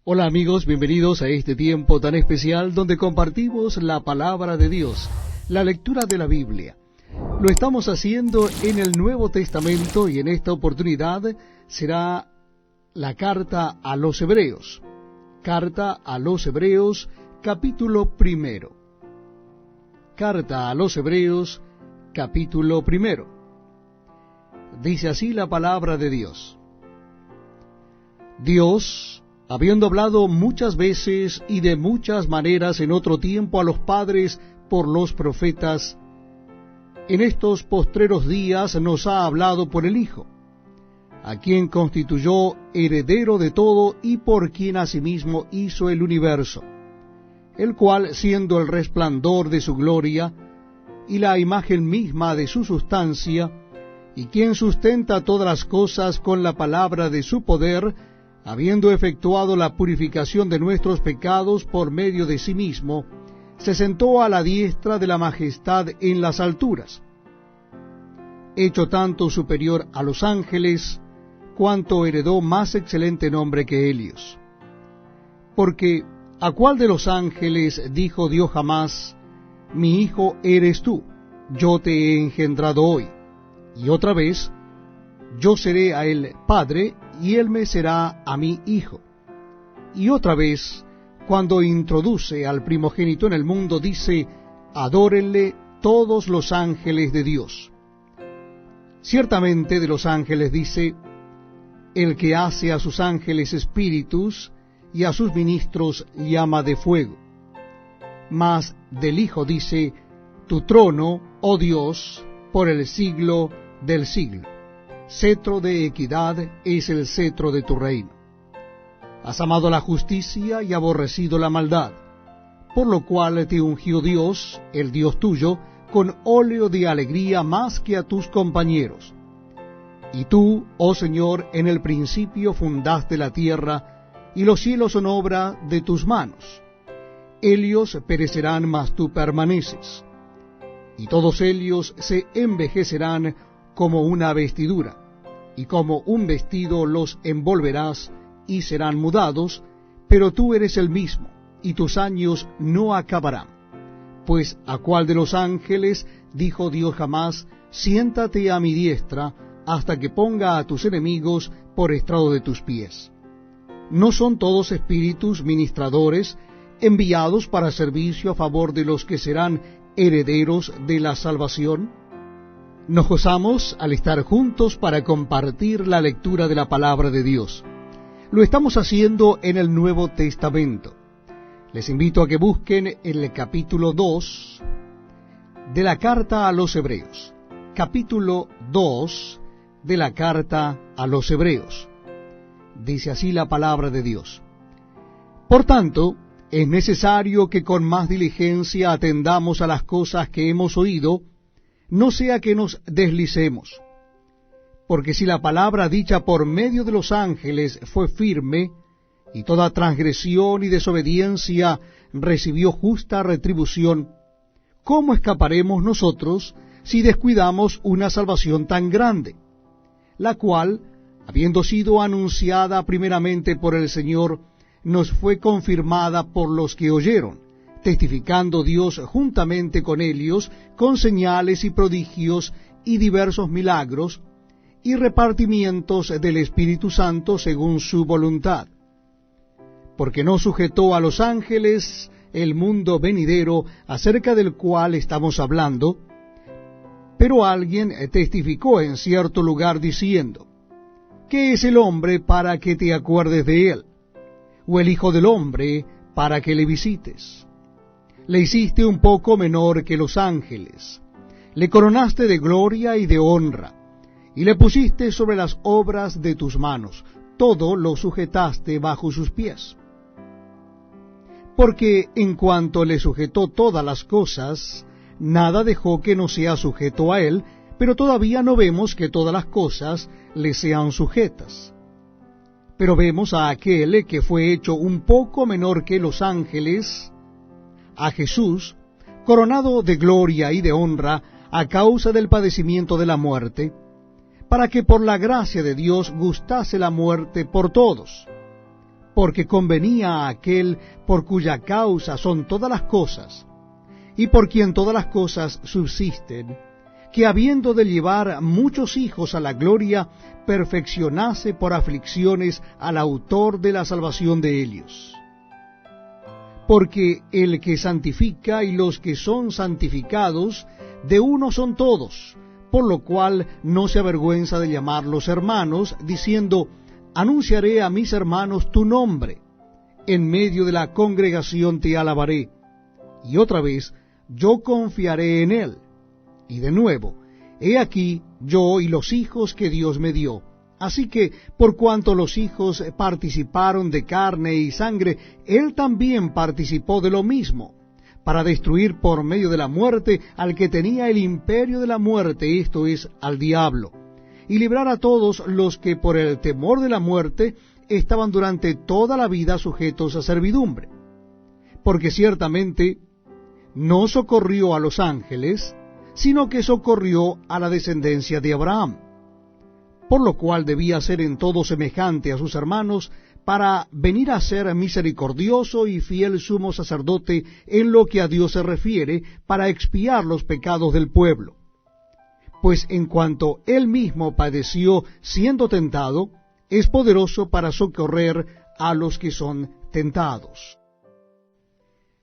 Hola amigos, bienvenidos a este tiempo tan especial donde compartimos la palabra de Dios, la lectura de la Biblia. Lo estamos haciendo en el Nuevo Testamento y en esta oportunidad será la carta a los Hebreos. Carta a los Hebreos, capítulo 1. Carta a los Hebreos, capítulo 1. Dice así la palabra de Dios. Dios, habiendo hablado muchas veces y de muchas maneras en otro tiempo a los padres por los profetas, en estos postreros días nos ha hablado por el Hijo, a quien constituyó heredero de todo y por quien asimismo hizo el universo, el cual, siendo el resplandor de su gloria y la imagen misma de su sustancia, y quien sustenta todas las cosas con la palabra de su poder, habiendo efectuado la purificación de nuestros pecados por medio de sí mismo, se sentó a la diestra de la majestad en las alturas, hecho tanto superior a los ángeles, cuanto heredó más excelente nombre que ellos. Porque, ¿a cuál de los ángeles dijo Dios jamás, mi hijo eres tú, yo te he engendrado hoy? Y otra vez, yo seré a él padre, y él me será a mí hijo. Y otra vez, cuando introduce al primogénito en el mundo, dice, adórenle todos los ángeles de Dios. Ciertamente de los ángeles dice, el que hace a sus ángeles espíritus, y a sus ministros llama de fuego. Mas del Hijo dice, tu trono, oh Dios, por el siglo del siglo. Cetro de equidad es el cetro de tu reino. Has amado la justicia y aborrecido la maldad, por lo cual te ungió Dios, el Dios tuyo, con óleo de alegría más que a tus compañeros. Y tú, oh Señor, en el principio fundaste la tierra, y los cielos son obra de tus manos. Ellos perecerán, mas tú permaneces, y todos ellos se envejecerán como una vestidura, y como un vestido los envolverás, y serán mudados, pero tú eres el mismo, y tus años no acabarán. Pues ¿a cuál de los ángeles dijo Dios jamás, siéntate a mi diestra, hasta que ponga a tus enemigos por estrado de tus pies? ¿No son todos espíritus ministradores, enviados para servicio a favor de los que serán herederos de la salvación? Nos gozamos al estar juntos para compartir la lectura de la palabra de Dios. Lo estamos haciendo en el Nuevo Testamento. Les invito a que busquen el capítulo 2 de la carta a los Hebreos. Capítulo 2 de la carta a los Hebreos. Dice así la palabra de Dios. Por tanto, es necesario que con más diligencia atendamos a las cosas que hemos oído, no sea que nos deslicemos. Porque si la palabra dicha por medio de los ángeles fue firme, y toda transgresión y desobediencia recibió justa retribución, ¿cómo escaparemos nosotros si descuidamos una salvación tan grande, la cual, habiendo sido anunciada primeramente por el Señor, nos fue confirmada por los que oyeron, testificando Dios juntamente con ellos, con señales y prodigios y diversos milagros, y repartimientos del Espíritu Santo según su voluntad. Porque no sujetó a los ángeles el mundo venidero, acerca del cual estamos hablando, pero alguien testificó en cierto lugar diciendo, ¿qué es el hombre para que te acuerdes de él? ¿O el hijo del hombre para que le visites? Le hiciste un poco menor que los ángeles, le coronaste de gloria y de honra, y le pusiste sobre las obras de tus manos, todo lo sujetaste bajo sus pies. Porque en cuanto le sujetó todas las cosas, nada dejó que no sea sujeto a él, pero todavía no vemos que todas las cosas le sean sujetas. Pero vemos a aquel que fue hecho un poco menor que los ángeles, a Jesús, coronado de gloria y de honra a causa del padecimiento de la muerte, para que por la gracia de Dios gustase la muerte por todos, porque convenía a aquel por cuya causa son todas las cosas, y por quien todas las cosas subsisten, que habiendo de llevar muchos hijos a la gloria, perfeccionase por aflicciones al autor de la salvación de ellos. Porque el que santifica y los que son santificados, de uno son todos, por lo cual no se avergüenza de llamarlos hermanos, diciendo, anunciaré a mis hermanos tu nombre, en medio de la congregación te alabaré, y otra vez yo confiaré en él. Y de nuevo, he aquí yo y los hijos que Dios me dio. Así que, por cuanto los hijos participaron de carne y sangre, él también participó de lo mismo, para destruir por medio de la muerte al que tenía el imperio de la muerte, esto es, al diablo, y librar a todos los que por el temor de la muerte estaban durante toda la vida sujetos a servidumbre. Porque ciertamente no socorrió a los ángeles, sino que socorrió a la descendencia de Abraham, por lo cual debía ser en todo semejante a sus hermanos, para venir a ser misericordioso y fiel sumo sacerdote en lo que a Dios se refiere, para expiar los pecados del pueblo. Pues en cuanto él mismo padeció siendo tentado, es poderoso para socorrer a los que son tentados.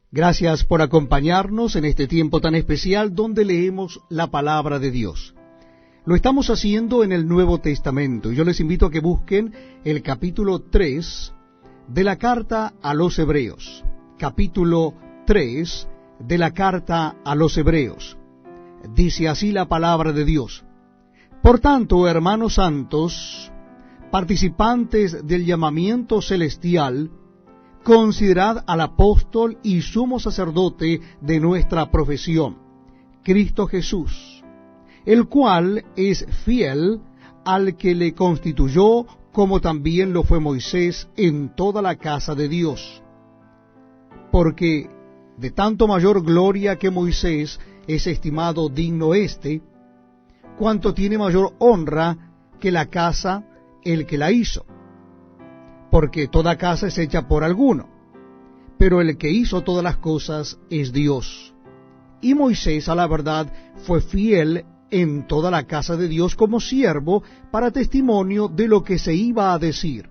Gracias por acompañarnos en este tiempo tan especial donde leemos la palabra de Dios. Lo estamos haciendo en el Nuevo Testamento, y yo les invito a que busquen el capítulo 3 de la carta a los Hebreos. Capítulo 3 de la carta a los Hebreos. Dice así la palabra de Dios. Por tanto, hermanos santos, participantes del llamamiento celestial, considerad al apóstol y sumo sacerdote de nuestra profesión, Cristo Jesús, el cual es fiel al que le constituyó, como también lo fue Moisés en toda la casa de Dios. Porque de tanto mayor gloria que Moisés es estimado digno cuanto tiene mayor honra que la casa el que la hizo. Porque toda casa es hecha por alguno, pero el que hizo todas las cosas es Dios. Y Moisés, a la verdad, fue fiel en toda la casa de Dios como siervo para testimonio de lo que se iba a decir.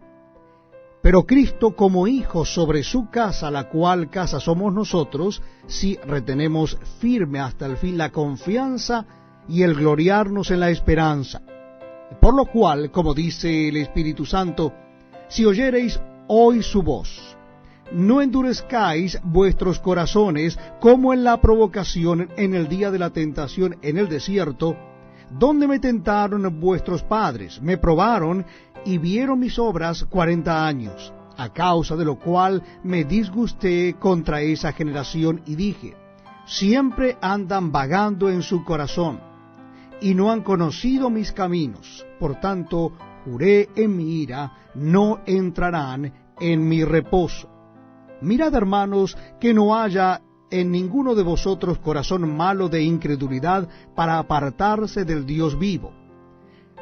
Pero Cristo como hijo sobre su casa, la cual casa somos nosotros, si retenemos firme hasta el fin la confianza y el gloriarnos en la esperanza. Por lo cual, como dice el Espíritu Santo, si oyereis hoy su voz, no endurezcáis vuestros corazones como en la provocación en el día de la tentación en el desierto, donde me tentaron vuestros padres, me probaron y vieron mis obras 40 años, a causa de lo cual me disgusté contra esa generación y dije, siempre andan vagando en su corazón, y no han conocido mis caminos, por tanto, juré en mi ira, no entrarán en mi reposo. Mirad, hermanos, que no haya en ninguno de vosotros corazón malo de incredulidad para apartarse del Dios vivo.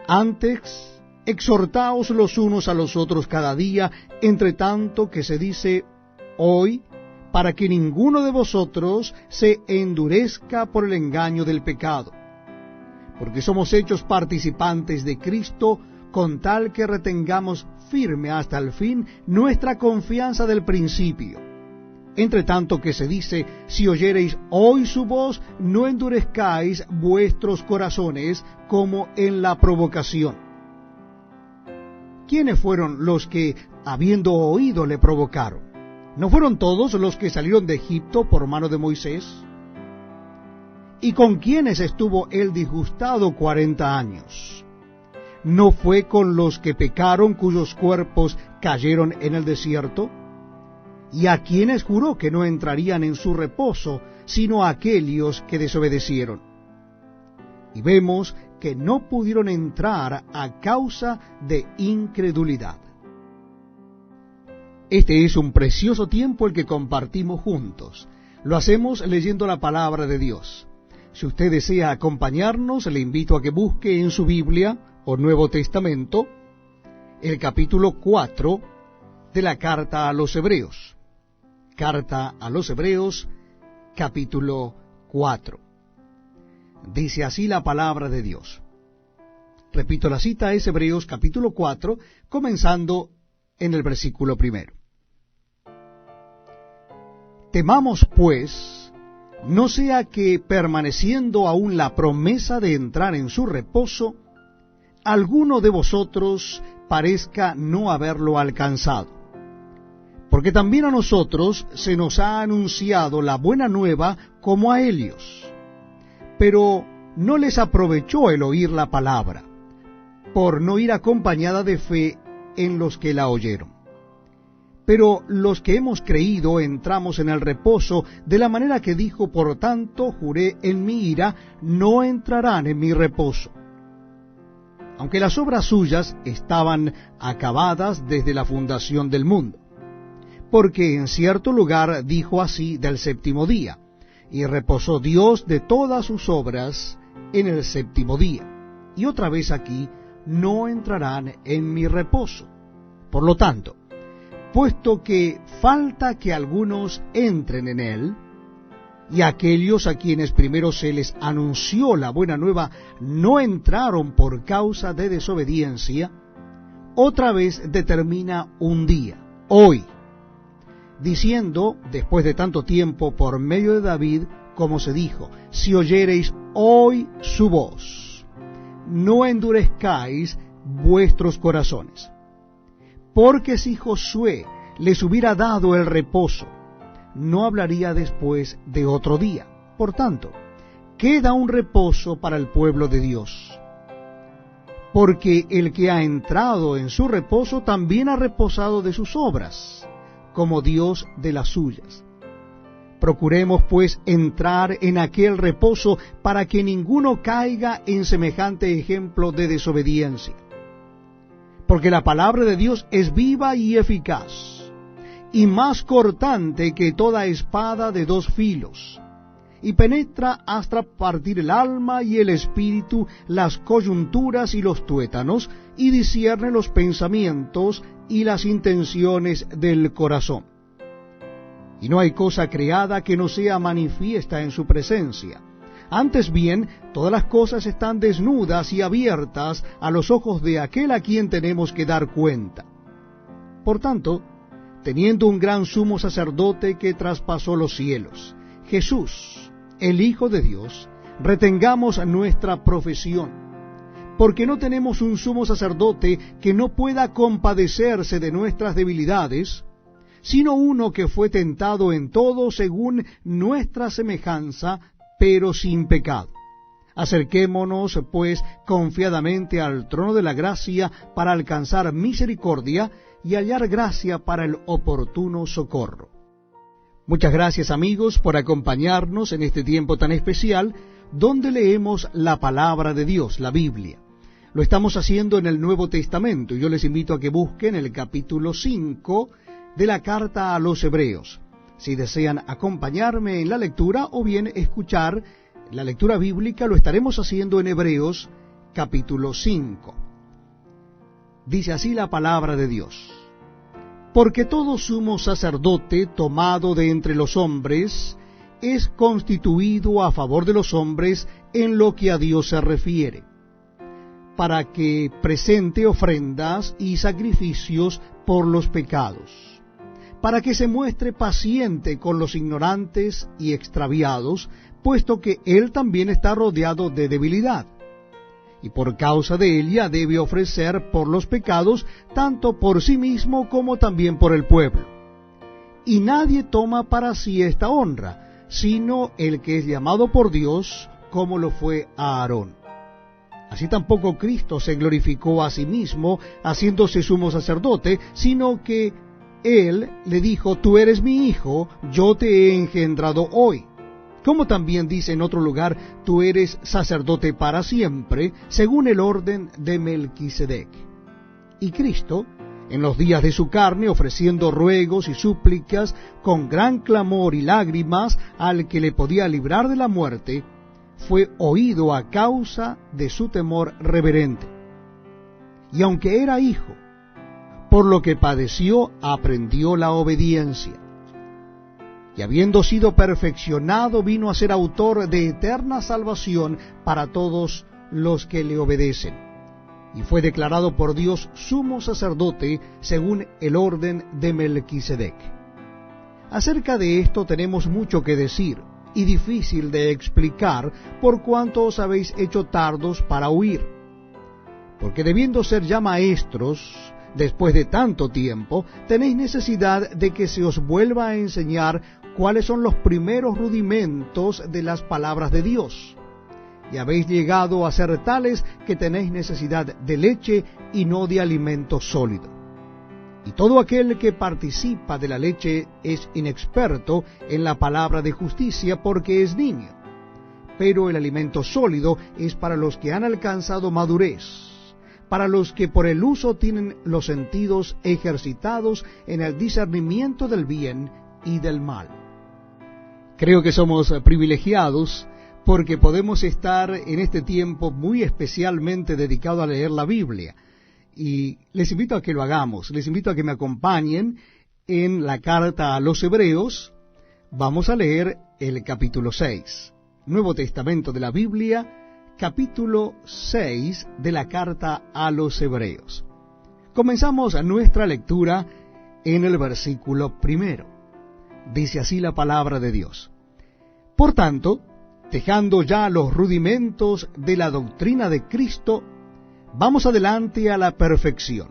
Antes, exhortaos los unos a los otros cada día, entre tanto que se dice hoy, para que ninguno de vosotros se endurezca por el engaño del pecado. Porque somos hechos participantes de Cristo, con tal que retengamos firme hasta el fin nuestra confianza del principio. Entre tanto que se dice, si oyereis hoy su voz, no endurezcáis vuestros corazones como en la provocación. ¿Quiénes fueron los que, habiendo oído, le provocaron? ¿No fueron todos los que salieron de Egipto por mano de Moisés? ¿Y con quiénes estuvo él disgustado 40 años? ¿No fue con los que pecaron cuyos cuerpos cayeron en el desierto? ¿Y a quienes juró que no entrarían en su reposo, sino a aquellos que desobedecieron? Y vemos que no pudieron entrar a causa de incredulidad. Este es un precioso tiempo el que compartimos juntos. Lo hacemos leyendo la palabra de Dios. Si usted desea acompañarnos, le invito a que busque en su Biblia o Nuevo Testamento el capítulo 4 de la carta a los Hebreos. Carta a los Hebreos, capítulo 4. Dice así la palabra de Dios. Repito, la cita es Hebreos capítulo 4, comenzando en el versículo 1. Temamos, pues, no sea que, permaneciendo aún la promesa de entrar en su reposo, alguno de vosotros parezca no haberlo alcanzado. Porque también a nosotros se nos ha anunciado la buena nueva como a ellos, pero no les aprovechó el oír la palabra, por no ir acompañada de fe en los que la oyeron. Pero los que hemos creído entramos en el reposo, de la manera que dijo: por tanto juré en mi ira, no entrarán en mi reposo. Aunque las obras suyas estaban acabadas desde la fundación del mundo. Porque en cierto lugar dijo así del séptimo día: y reposó Dios de todas sus obras en el séptimo día. Y otra vez aquí: no entrarán en mi reposo. Por lo tanto, puesto que falta que algunos entren en él, y aquellos a quienes primero se les anunció la buena nueva no entraron por causa de desobediencia, otra vez determina un día, hoy, diciendo, después de tanto tiempo, por medio de David, como se dijo: si oyereis hoy su voz, no endurezcáis vuestros corazones. Porque si Josué les hubiera dado el reposo, no hablaría después de otro día. Por tanto, queda un reposo para el pueblo de Dios. Porque el que ha entrado en su reposo también ha reposado de sus obras, como Dios de las suyas. Procuremos pues entrar en aquel reposo, para que ninguno caiga en semejante ejemplo de desobediencia. Porque la palabra de Dios es viva y eficaz, y más cortante que toda espada de dos filos, y penetra hasta partir el alma y el espíritu, las coyunturas y los tuétanos, y discierne los pensamientos y las intenciones del corazón. Y no hay cosa creada que no sea manifiesta en su presencia. Antes bien, todas las cosas están desnudas y abiertas a los ojos de aquel a quien tenemos que dar cuenta. Por tanto, teniendo un gran sumo sacerdote que traspasó los cielos, Jesús, el Hijo de Dios, retengamos nuestra profesión, porque no tenemos un sumo sacerdote que no pueda compadecerse de nuestras debilidades, sino uno que fue tentado en todo según nuestra semejanza, pero sin pecado. Acerquémonos, pues, confiadamente al trono de la gracia para alcanzar misericordia y hallar gracia para el oportuno socorro. Muchas gracias, amigos, por acompañarnos en este tiempo tan especial, donde leemos la palabra de Dios, la Biblia. Lo estamos haciendo en el Nuevo Testamento, y yo les invito a que busquen el capítulo 5 de la carta a los Hebreos, si desean acompañarme en la lectura o bien escuchar la lectura bíblica. Lo estaremos haciendo en Hebreos capítulo 5. Dice así la palabra de Dios: porque todo sumo sacerdote tomado de entre los hombres es constituido a favor de los hombres en lo que a Dios se refiere, para que presente ofrendas y sacrificios por los pecados, para que se muestre paciente con los ignorantes y extraviados, puesto que él también está rodeado de debilidad. Y por causa de ella debe ofrecer por los pecados, tanto por sí mismo como también por el pueblo. Y nadie toma para sí esta honra, sino el que es llamado por Dios, como lo fue a Aarón. Así tampoco Cristo se glorificó a sí mismo, haciéndose sumo sacerdote, sino que Él le dijo: tú eres mi hijo, yo te he engendrado hoy. Como también dice en otro lugar: tú eres sacerdote para siempre, según el orden de Melquisedec. Y Cristo, en los días de su carne, ofreciendo ruegos y súplicas con gran clamor y lágrimas al que le podía librar de la muerte, fue oído a causa de su temor reverente. Y aunque era hijo, por lo que padeció, aprendió la obediencia. Y habiendo sido perfeccionado, vino a ser autor de eterna salvación para todos los que le obedecen. Y fue declarado por Dios sumo sacerdote según el orden de Melquisedec. Acerca de esto tenemos mucho que decir, y difícil de explicar, por cuanto os habéis hecho tardos para oír. Porque debiendo ser ya maestros, después de tanto tiempo, tenéis necesidad de que se os vuelva a enseñar cuáles son los primeros rudimentos de las palabras de Dios. Y habéis llegado a ser tales que tenéis necesidad de leche y no de alimento sólido. Y todo aquel que participa de la leche es inexperto en la palabra de justicia porque es niño. Pero el alimento sólido es para los que han alcanzado madurez, para los que por el uso tienen los sentidos ejercitados en el discernimiento del bien y del mal. Creo que somos privilegiados porque podemos estar en este tiempo muy especialmente dedicado a leer la Biblia. Y les invito a que lo hagamos, les invito a que me acompañen en la carta a los Hebreos. Vamos a leer el capítulo 6, Nuevo Testamento de la Biblia, capítulo 6 de la carta a los Hebreos. Comenzamos nuestra lectura en el versículo 1. Dice así la palabra de Dios. Por tanto, dejando ya los rudimentos de la doctrina de Cristo, vamos adelante a la perfección,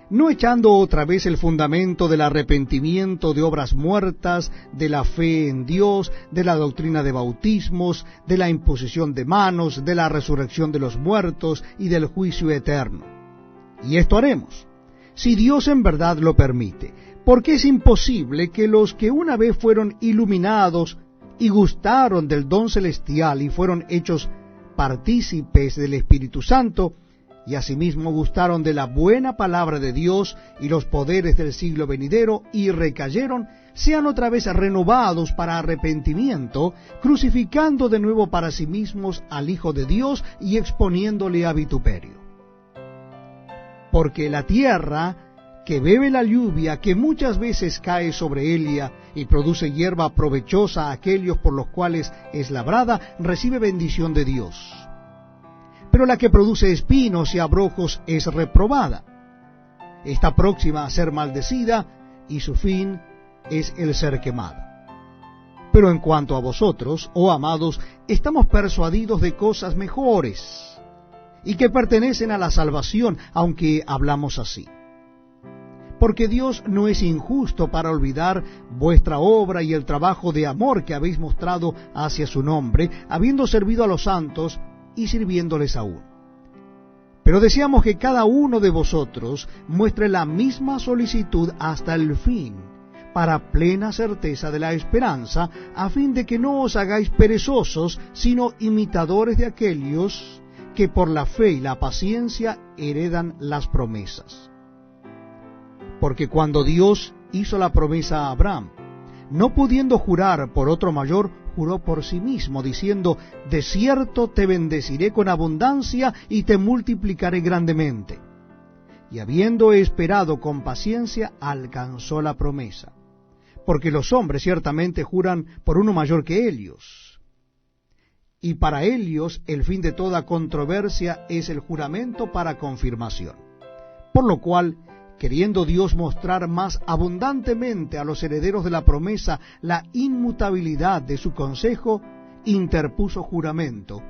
no echando otra vez el fundamento del arrepentimiento de obras muertas, de la fe en Dios, de la doctrina de bautismos, de la imposición de manos, de la resurrección de los muertos y del juicio eterno. Y esto haremos, si Dios en verdad lo permite, porque es imposible que los que una vez fueron iluminados y gustaron del don celestial y fueron hechos partícipes del Espíritu Santo, y asimismo gustaron de la buena palabra de Dios y los poderes del siglo venidero, y recayeron, sean otra vez renovados para arrepentimiento, crucificando de nuevo para sí mismos al Hijo de Dios y exponiéndole a vituperio. Porque la tierra que bebe la lluvia que muchas veces cae sobre ella y produce hierba provechosa a aquellos por los cuales es labrada, recibe bendición de Dios. Pero la que produce espinos y abrojos es reprobada. Está próxima a ser maldecida, y su fin es el ser quemada. Pero en cuanto a vosotros, oh amados, estamos persuadidos de cosas mejores, y que pertenecen a la salvación, aunque hablamos así. Porque Dios no es injusto para olvidar vuestra obra y el trabajo de amor que habéis mostrado hacia su nombre, habiendo servido a los santos y sirviéndoles aún. Pero deseamos que cada uno de vosotros muestre la misma solicitud hasta el fin, para plena certeza de la esperanza, a fin de que no os hagáis perezosos, sino imitadores de aquellos que por la fe y la paciencia heredan las promesas. Porque cuando Dios hizo la promesa a Abraham, no pudiendo jurar por otro mayor, juró por sí mismo, diciendo: de cierto te bendeciré con abundancia y te multiplicaré grandemente. Y habiendo esperado con paciencia, alcanzó la promesa. Porque los hombres ciertamente juran por uno mayor que ellos. Y para ellos el fin de toda controversia es el juramento para confirmación. Por lo cual, queriendo Dios mostrar más abundantemente a los herederos de la promesa la inmutabilidad de su consejo, interpuso juramento,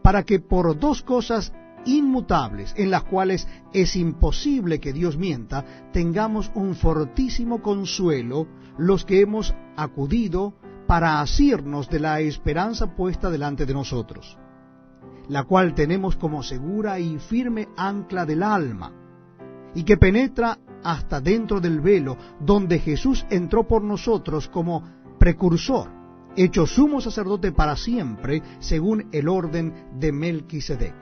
para que por dos cosas inmutables, en las cuales es imposible que Dios mienta, tengamos un fortísimo consuelo los que hemos acudido para asirnos de la esperanza puesta delante de nosotros, la cual tenemos como segura y firme ancla del alma, y que penetra hasta dentro del velo, donde Jesús entró por nosotros como precursor, hecho sumo sacerdote para siempre, según el orden de Melquisedec.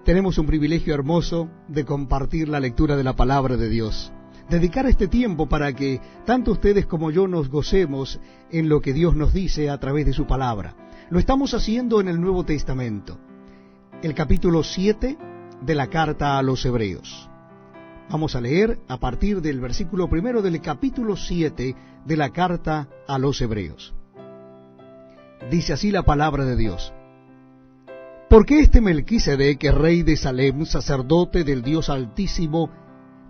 Tenemos un privilegio hermoso de compartir la lectura de la palabra de Dios, dedicar este tiempo para que tanto ustedes como yo nos gocemos en lo que Dios nos dice a través de su palabra. Lo estamos haciendo en el Nuevo Testamento, el capítulo 7 de la carta a los Hebreos. Vamos a leer a partir del versículo 1 del capítulo 7 de la carta a los Hebreos. Dice así la palabra de Dios: Porque este Melquisedec, rey de Salem, sacerdote del Dios Altísimo,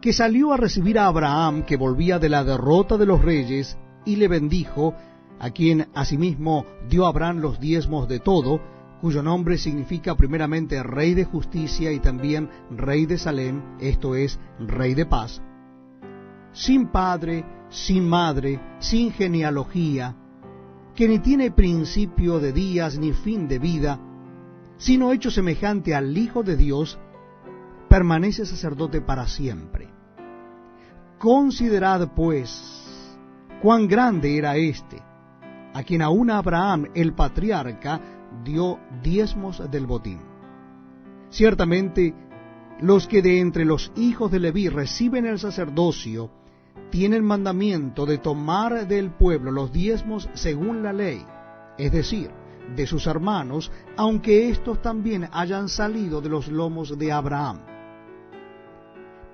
que salió a recibir a Abraham, que volvía de la derrota de los reyes, y le bendijo, a quien asimismo dio Abraham los diezmos de todo, cuyo nombre significa primeramente Rey de Justicia y también Rey de Salem, esto es, Rey de Paz, sin padre, sin madre, sin genealogía, que ni tiene principio de días ni fin de vida, sino hecho semejante al Hijo de Dios, permanece sacerdote para siempre. Considerad, pues, cuán grande era éste, a quien aún Abraham, el patriarca, dio diezmos del botín. Ciertamente, los que de entre los hijos de Leví reciben el sacerdocio, tienen mandamiento de tomar del pueblo los diezmos según la ley, es decir, de sus hermanos, aunque éstos también hayan salido de los lomos de Abraham.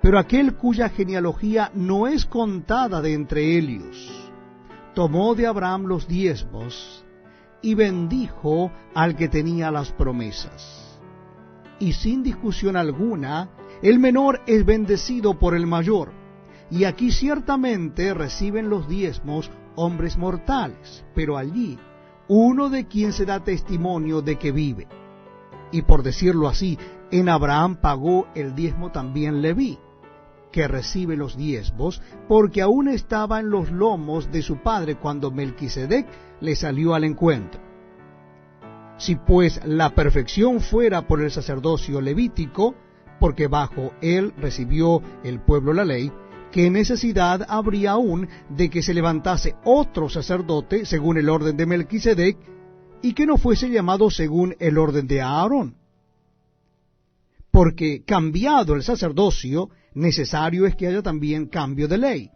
Pero aquel cuya genealogía no es contada de entre ellos, tomó de Abraham los diezmos y bendijo al que tenía las promesas. Y sin discusión alguna, el menor es bendecido por el mayor, y aquí ciertamente reciben los diezmos hombres mortales, pero allí uno de quien se da testimonio de que vive. Y por decirlo así, en Abraham pagó el diezmo también Leví, que recibe los diezmos, porque aún estaba en los lomos de su padre cuando Melquisedec le salió al encuentro. Si pues la perfección fuera por el sacerdocio levítico, porque bajo él recibió el pueblo la ley, ¿qué necesidad habría aún de que se levantase otro sacerdote según el orden de Melquisedec, y que no fuese llamado según el orden de Aarón? Porque cambiado el sacerdocio, necesario es que haya también cambio de ley.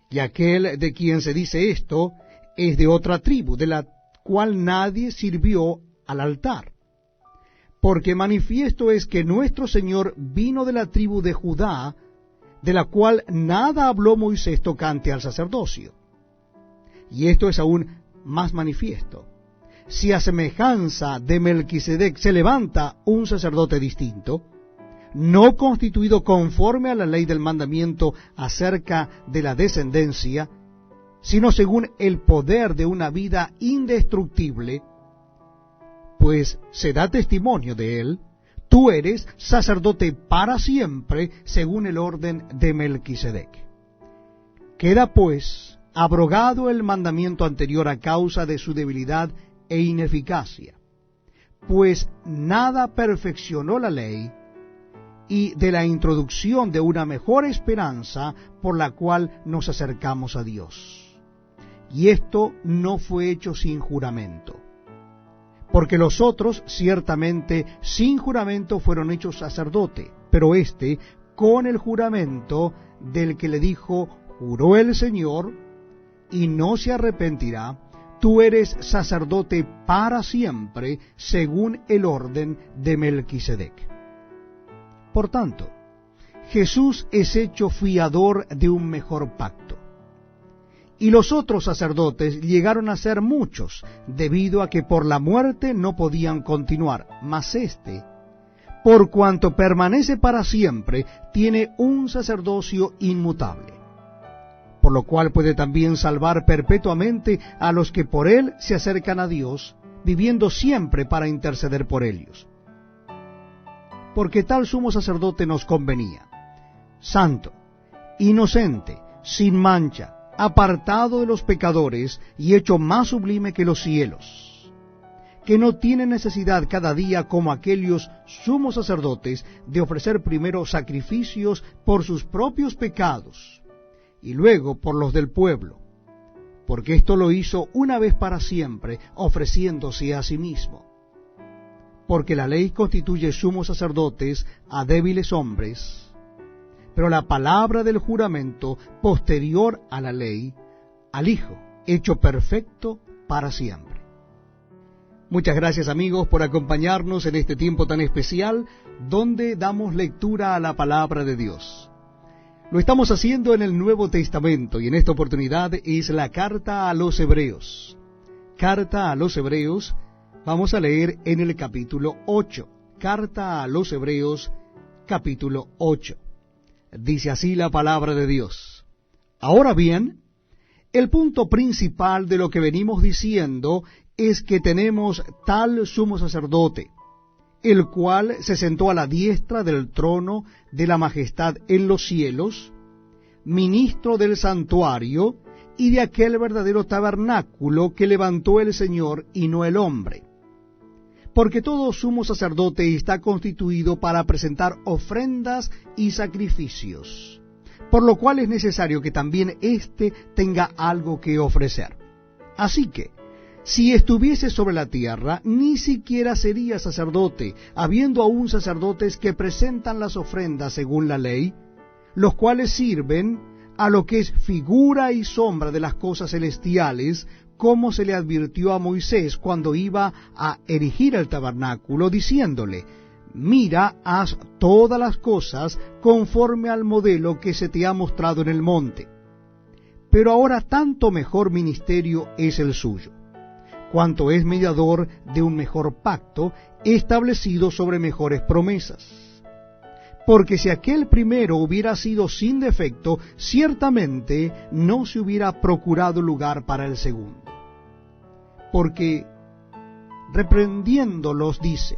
Y aquel de quien se dice esto es de otra tribu, de la cual nadie sirvió al altar. Porque manifiesto es que nuestro Señor vino de la tribu de Judá, de la cual nada habló Moisés tocante al sacerdocio. Y esto es aún más manifiesto: si a semejanza de Melquisedec se levanta un sacerdote distinto, no constituido conforme a la ley del mandamiento acerca de la descendencia, sino según el poder de una vida indestructible, pues se da testimonio de él, tú eres sacerdote para siempre, según el orden de Melquisedec. Queda pues abrogado el mandamiento anterior a causa de su debilidad e ineficacia, pues nada perfeccionó la ley, y de la introducción de una mejor esperanza por la cual nos acercamos a Dios. Y esto no fue hecho sin juramento, porque los otros ciertamente sin juramento fueron hechos sacerdote, pero éste con el juramento del que le dijo: juró el Señor, y no se arrepentirá, tú eres sacerdote para siempre, según el orden de Melquisedec. Por tanto, Jesús es hecho fiador de un mejor pacto. Y los otros sacerdotes llegaron a ser muchos, debido a que por la muerte no podían continuar, mas éste, por cuanto permanece para siempre, tiene un sacerdocio inmutable, por lo cual puede también salvar perpetuamente a los que por él se acercan a Dios, viviendo siempre para interceder por ellos. Porque tal sumo sacerdote nos convenía: santo, inocente, sin mancha, apartado de los pecadores y hecho más sublime que los cielos, que no tiene necesidad cada día, como aquellos sumos sacerdotes, de ofrecer primero sacrificios por sus propios pecados y luego por los del pueblo, porque esto lo hizo una vez para siempre, ofreciéndose a sí mismo. Porque la ley constituye sumos sacerdotes a débiles hombres, pero la palabra del juramento posterior a la ley, al Hijo, hecho perfecto para siempre. Muchas gracias, amigos, por acompañarnos en este tiempo tan especial, donde damos lectura a la palabra de Dios. Lo estamos haciendo en el Nuevo Testamento y en esta oportunidad es la carta a los Hebreos. Carta a los Hebreos, vamos a leer en el capítulo 8. Carta a los Hebreos, capítulo 8. Dice así la palabra de Dios. Ahora bien, el punto principal de lo que venimos diciendo es que tenemos tal sumo sacerdote, el cual se sentó a la diestra del trono de la majestad en los cielos, ministro del santuario y de aquel verdadero tabernáculo que levantó el Señor y no el hombre. Porque todo sumo sacerdote está constituido para presentar ofrendas y sacrificios, por lo cual es necesario que también éste tenga algo que ofrecer. Así que, si estuviese sobre la tierra, ni siquiera sería sacerdote, habiendo aún sacerdotes que presentan las ofrendas según la ley, los cuales sirven a lo que es figura y sombra de las cosas celestiales, como se le advirtió a Moisés cuando iba a erigir el tabernáculo, diciéndole: mira, haz todas las cosas conforme al modelo que se te ha mostrado en el monte. Pero ahora tanto mejor ministerio es el suyo, cuanto es mediador de un mejor pacto, establecido sobre mejores promesas. Porque si aquel primero hubiera sido sin defecto, ciertamente no se hubiera procurado lugar para el segundo. Porque, reprendiéndolos, dice: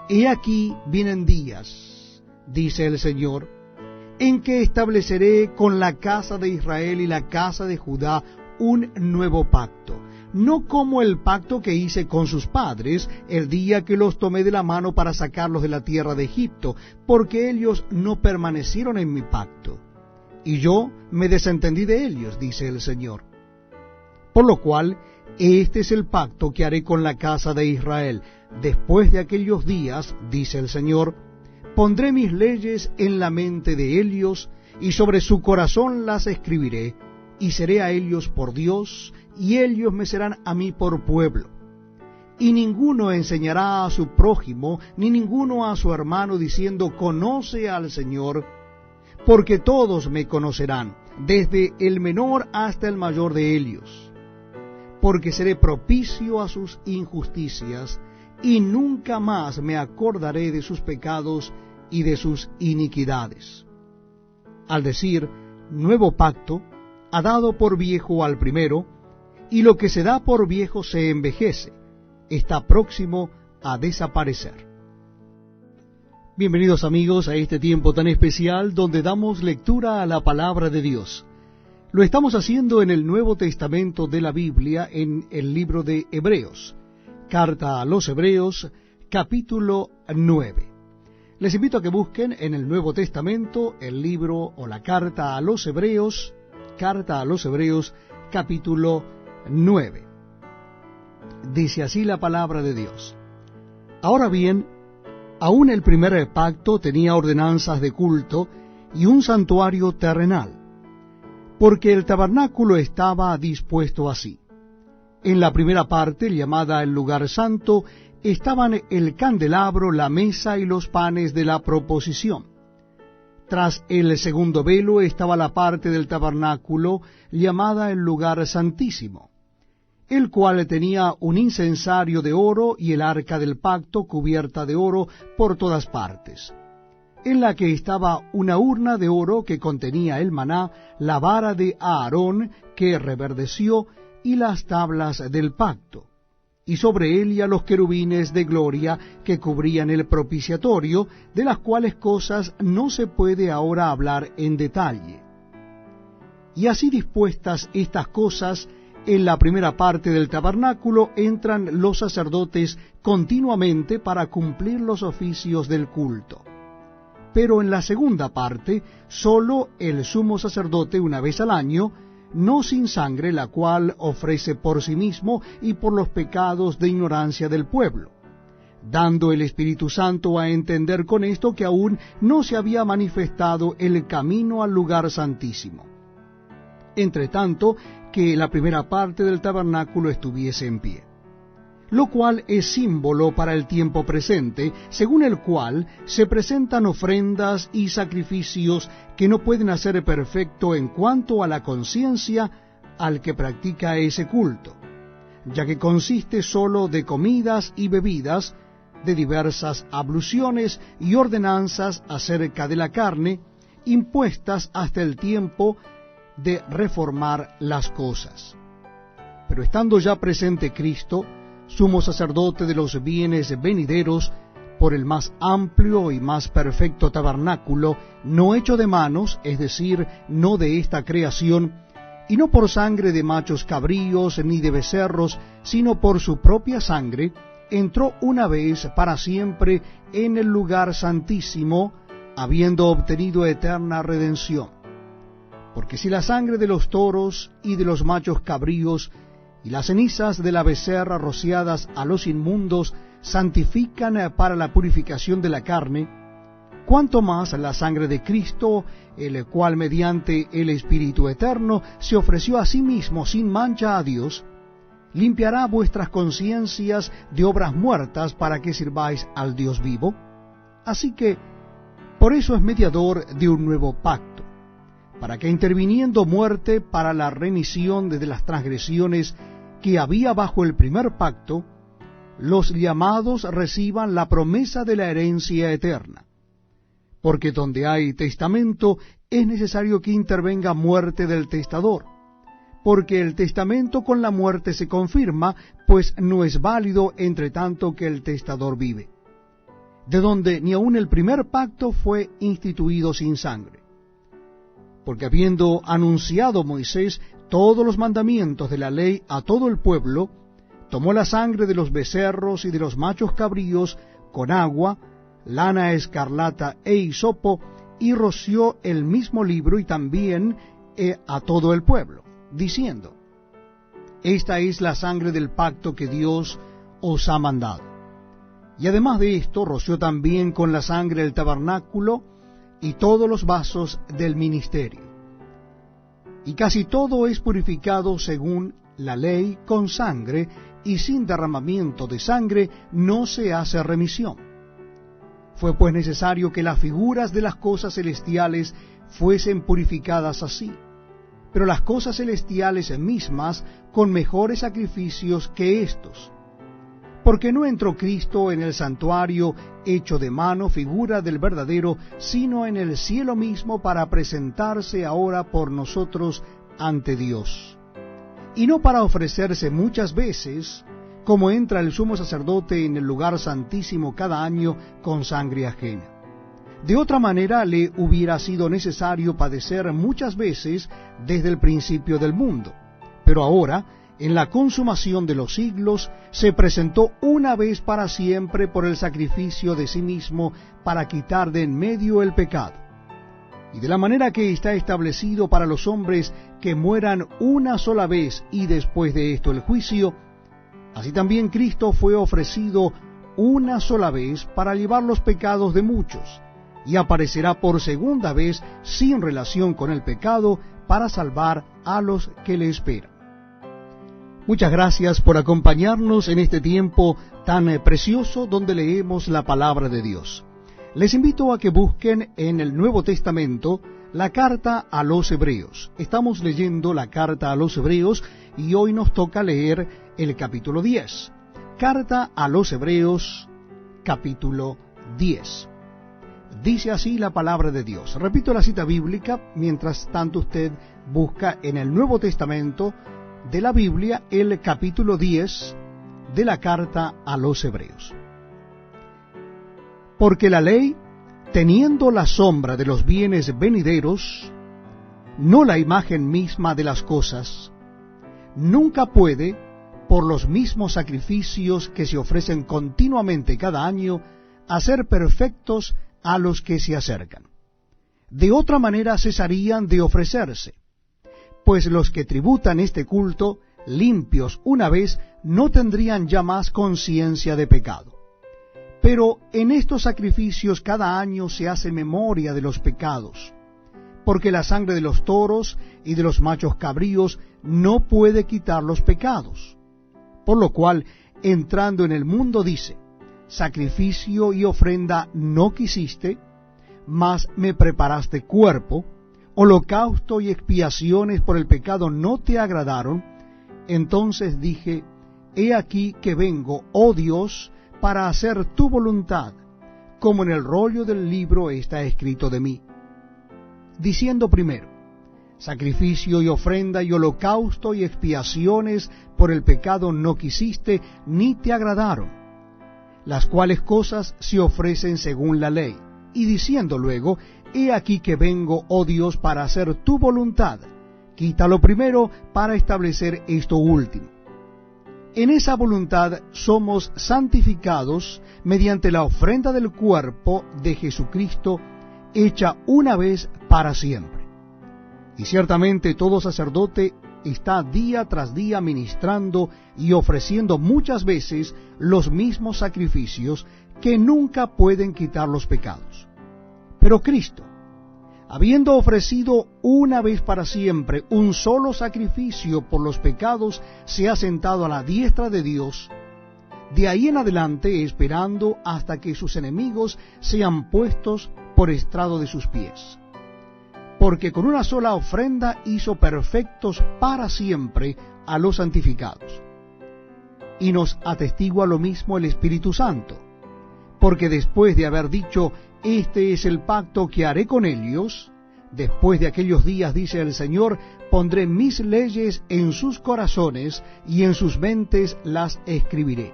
he aquí vienen días, dice el Señor, en que estableceré con la casa de Israel y la casa de Judá un nuevo pacto, no como el pacto que hice con sus padres el día que los tomé de la mano para sacarlos de la tierra de Egipto, porque ellos no permanecieron en mi pacto, y yo me desentendí de ellos, dice el Señor. Por lo cual, este es el pacto que haré con la casa de Israel. Después de aquellos días, dice el Señor, pondré mis leyes en la mente de ellos, y sobre su corazón las escribiré, y seré a ellos por Dios, y ellos me serán a mí por pueblo. Y ninguno enseñará a su prójimo, ni ninguno a su hermano, diciendo: conoce al Señor, porque todos me conocerán, desde el menor hasta el mayor de ellos. Porque seré propicio a sus injusticias, y nunca más me acordaré de sus pecados y de sus iniquidades. Al decir nuevo pacto, ha dado por viejo al primero, y lo que se da por viejo se envejece, está próximo a desaparecer. Bienvenidos amigos a este tiempo tan especial donde damos lectura a la palabra de Dios. Lo estamos haciendo en el Nuevo Testamento de la Biblia, en el libro de Hebreos. Carta a los Hebreos, capítulo 9. Les invito a que busquen en el Nuevo Testamento el libro o la carta a los Hebreos, capítulo 9. Dice así la palabra de Dios. Ahora bien, aún el primer pacto tenía ordenanzas de culto y un santuario terrenal, porque el tabernáculo estaba dispuesto así. En la primera parte, llamada el lugar santo, estaban el candelabro, la mesa y los panes de la proposición. Tras el segundo velo estaba la parte del tabernáculo llamada el lugar santísimo, el cual tenía un incensario de oro y el arca del pacto cubierta de oro por todas partes, en la que estaba una urna de oro que contenía el maná, la vara de Aarón que reverdeció y las tablas del pacto, y sobre ella los querubines de gloria que cubrían el propiciatorio, de las cuales cosas no se puede ahora hablar en detalle. Y así dispuestas estas cosas, en la primera parte del tabernáculo entran los sacerdotes continuamente para cumplir los oficios del culto. Pero en la segunda parte, sólo el sumo sacerdote una vez al año, no sin sangre, la cual ofrece por sí mismo y por los pecados de ignorancia del pueblo, dando el Espíritu Santo a entender con esto que aún no se había manifestado el camino al lugar santísimo, entre tanto que la primera parte del tabernáculo estuviese en pie. lo cual es símbolo para el tiempo presente, según el cual se presentan ofrendas y sacrificios que no pueden hacer perfecto en cuanto a la conciencia al que practica ese culto, ya que consiste sólo de comidas y bebidas, de diversas abluciones y ordenanzas acerca de la carne, impuestas hasta el tiempo de reformar las cosas. Pero estando ya presente Cristo, sumo sacerdote de los bienes venideros, por el más amplio y más perfecto tabernáculo, no hecho de manos, es decir, no de esta creación, y no por sangre de machos cabríos ni de becerros, sino por su propia sangre, entró una vez para siempre en el lugar santísimo, habiendo obtenido eterna redención. Porque si la sangre de los toros y de los machos cabríos y las cenizas de la becerra rociadas a los inmundos santifican para la purificación de la carne, cuánto más la sangre de Cristo, el cual mediante el Espíritu Eterno se ofreció a sí mismo sin mancha a Dios, limpiará vuestras conciencias de obras muertas para que sirváis al Dios vivo. Así que, por eso es mediador de un nuevo pacto, para que interviniendo muerte para la remisión de las transgresiones que había bajo el primer pacto, los llamados reciban la promesa de la herencia eterna. Porque donde hay testamento es necesario que intervenga muerte del testador, porque el testamento con la muerte se confirma, pues no es válido entre tanto que el testador vive, de donde ni aun el primer pacto fue instituido sin sangre. Porque habiendo anunciado Moisés todos los mandamientos de la ley a todo el pueblo, tomó la sangre de los becerros y de los machos cabríos con agua, lana escarlata e hisopo, y roció el mismo libro y también a todo el pueblo, diciendo: Esta es la sangre del pacto que Dios os ha mandado. Y además de esto, roció también con la sangre el tabernáculo y todos los vasos del ministerio. Y casi todo es purificado según la ley con sangre, y sin derramamiento de sangre no se hace remisión. Fue pues necesario que las figuras de las cosas celestiales fuesen purificadas así, pero las cosas celestiales mismas con mejores sacrificios que éstos. Porque no entró Cristo en el santuario hecho de mano, figura del verdadero, sino en el cielo mismo para presentarse ahora por nosotros ante Dios. Y no para ofrecerse muchas veces, como entra el sumo sacerdote en el lugar santísimo cada año con sangre ajena. De otra manera le hubiera sido necesario padecer muchas veces desde el principio del mundo. Pero ahora, en la consumación de los siglos, se presentó una vez para siempre por el sacrificio de sí mismo para quitar de en medio el pecado. Y de la manera que está establecido para los hombres que mueran una sola vez y después de esto el juicio, así también Cristo fue ofrecido una sola vez para llevar los pecados de muchos, y aparecerá por segunda vez sin relación con el pecado para salvar a los que le esperan. Muchas gracias por acompañarnos en este tiempo tan precioso donde leemos la palabra de Dios. Les invito a que busquen en el Nuevo Testamento la carta a los Hebreos. Estamos leyendo la carta a los Hebreos y hoy nos toca leer el capítulo 10. Carta a los Hebreos, capítulo 10. Dice así la palabra de Dios. Repito la cita bíblica, mientras tanto usted busca en el Nuevo Testamento de la Biblia el capítulo 10 de la carta a los Hebreos. Porque la ley, teniendo la sombra de los bienes venideros, no la imagen misma de las cosas, nunca puede, por los mismos sacrificios que se ofrecen continuamente cada año, hacer perfectos a los que se acercan. De otra manera cesarían de ofrecerse, pues los que tributan este culto, limpios una vez, no tendrían ya más conciencia de pecado. Pero en estos sacrificios cada año se hace memoria de los pecados, porque la sangre de los toros y de los machos cabríos no puede quitar los pecados. Por lo cual, entrando en el mundo, dice: sacrificio y ofrenda no quisiste, mas me preparaste cuerpo; holocausto y expiaciones por el pecado no te agradaron. Entonces dije: he aquí que vengo, oh Dios, para hacer tu voluntad, como en el rollo del libro está escrito de mí. Diciendo primero: sacrificio y ofrenda y holocausto y expiaciones por el pecado no quisiste, ni te agradaron, las cuales cosas se ofrecen según la ley. Y diciendo luego: he aquí que vengo, oh Dios, para hacer tu voluntad, quita lo primero para establecer esto último. En esa voluntad somos santificados mediante la ofrenda del cuerpo de Jesucristo, hecha una vez para siempre. Y ciertamente todo sacerdote está día tras día ministrando y ofreciendo muchas veces los mismos sacrificios que nunca pueden quitar los pecados. Pero Cristo, habiendo ofrecido una vez para siempre un solo sacrificio por los pecados, se ha sentado a la diestra de Dios, de ahí en adelante esperando hasta que sus enemigos sean puestos por estrado de sus pies. Porque con una sola ofrenda hizo perfectos para siempre a los santificados. Y nos atestigua lo mismo el Espíritu Santo, porque después de haber dicho: este es el pacto que haré con ellos, después de aquellos días, dice el Señor, pondré mis leyes en sus corazones y en sus mentes las escribiré.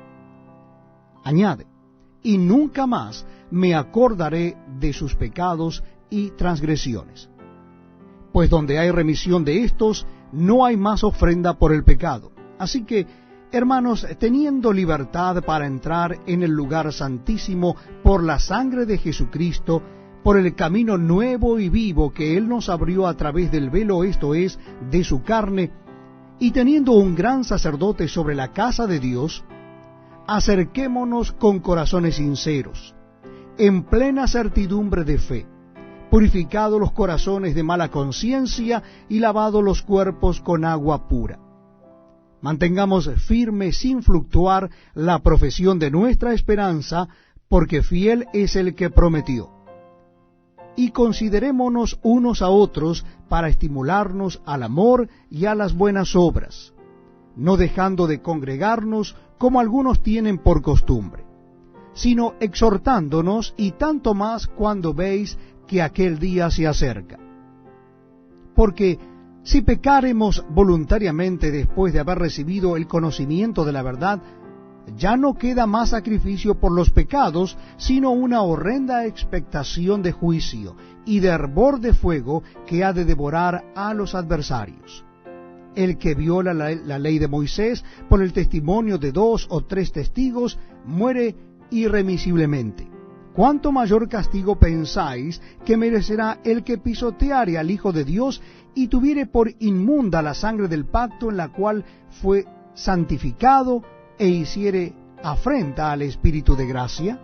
Añade: y nunca más me acordaré de sus pecados y transgresiones. Pues donde hay remisión de estos, no hay más ofrenda por el pecado. Así que, hermanos, teniendo libertad para entrar en el lugar santísimo por la sangre de Jesucristo, por el camino nuevo y vivo que Él nos abrió a través del velo, esto es, de su carne, y teniendo un gran sacerdote sobre la casa de Dios, acerquémonos con corazones sinceros, en plena certidumbre de fe, purificados los corazones de mala conciencia y lavados los cuerpos con agua pura. Mantengamos firme sin fluctuar la profesión de nuestra esperanza, porque fiel es el que prometió. Y considerémonos unos a otros para estimularnos al amor y a las buenas obras, no dejando de congregarnos como algunos tienen por costumbre, sino exhortándonos, y tanto más cuando veis que aquel día se acerca. Porque si pecáremos voluntariamente después de haber recibido el conocimiento de la verdad, ya no queda más sacrificio por los pecados, sino una horrenda expectación de juicio y de hervor de fuego que ha de devorar a los adversarios. El que viola la ley de Moisés por el testimonio de 2 o 3 testigos muere irremisiblemente. ¿Cuánto mayor castigo pensáis que merecerá el que pisoteare al Hijo de Dios y tuviere por inmunda la sangre del pacto en la cual fue santificado e hiciere afrenta al Espíritu de gracia?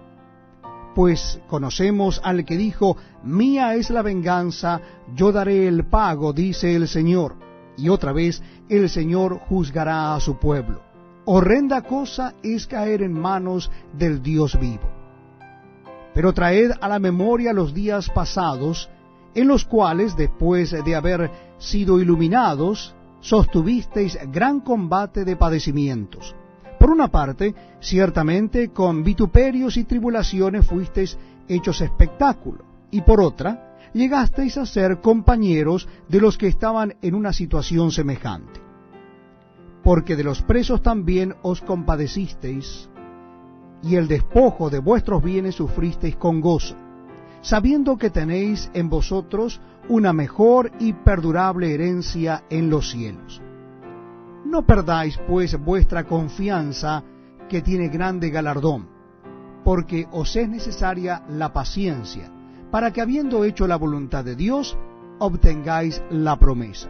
Pues conocemos al que dijo: mía es la venganza, yo daré el pago, dice el Señor. Y otra vez, el Señor juzgará a su pueblo. Horrenda cosa es caer en manos del Dios vivo. Pero traed a la memoria los días pasados, en los cuales, después de haber sido iluminados, sostuvisteis gran combate de padecimientos. Por una parte, ciertamente con vituperios y tribulaciones fuisteis hechos espectáculo, y por otra, llegasteis a ser compañeros de los que estaban en una situación semejante. Porque de los presos también os compadecisteis, y el despojo de vuestros bienes sufristeis con gozo, sabiendo que tenéis en vosotros una mejor y perdurable herencia en los cielos. No perdáis, pues, vuestra confianza, que tiene grande galardón, porque os es necesaria la paciencia, para que, habiendo hecho la voluntad de Dios, obtengáis la promesa.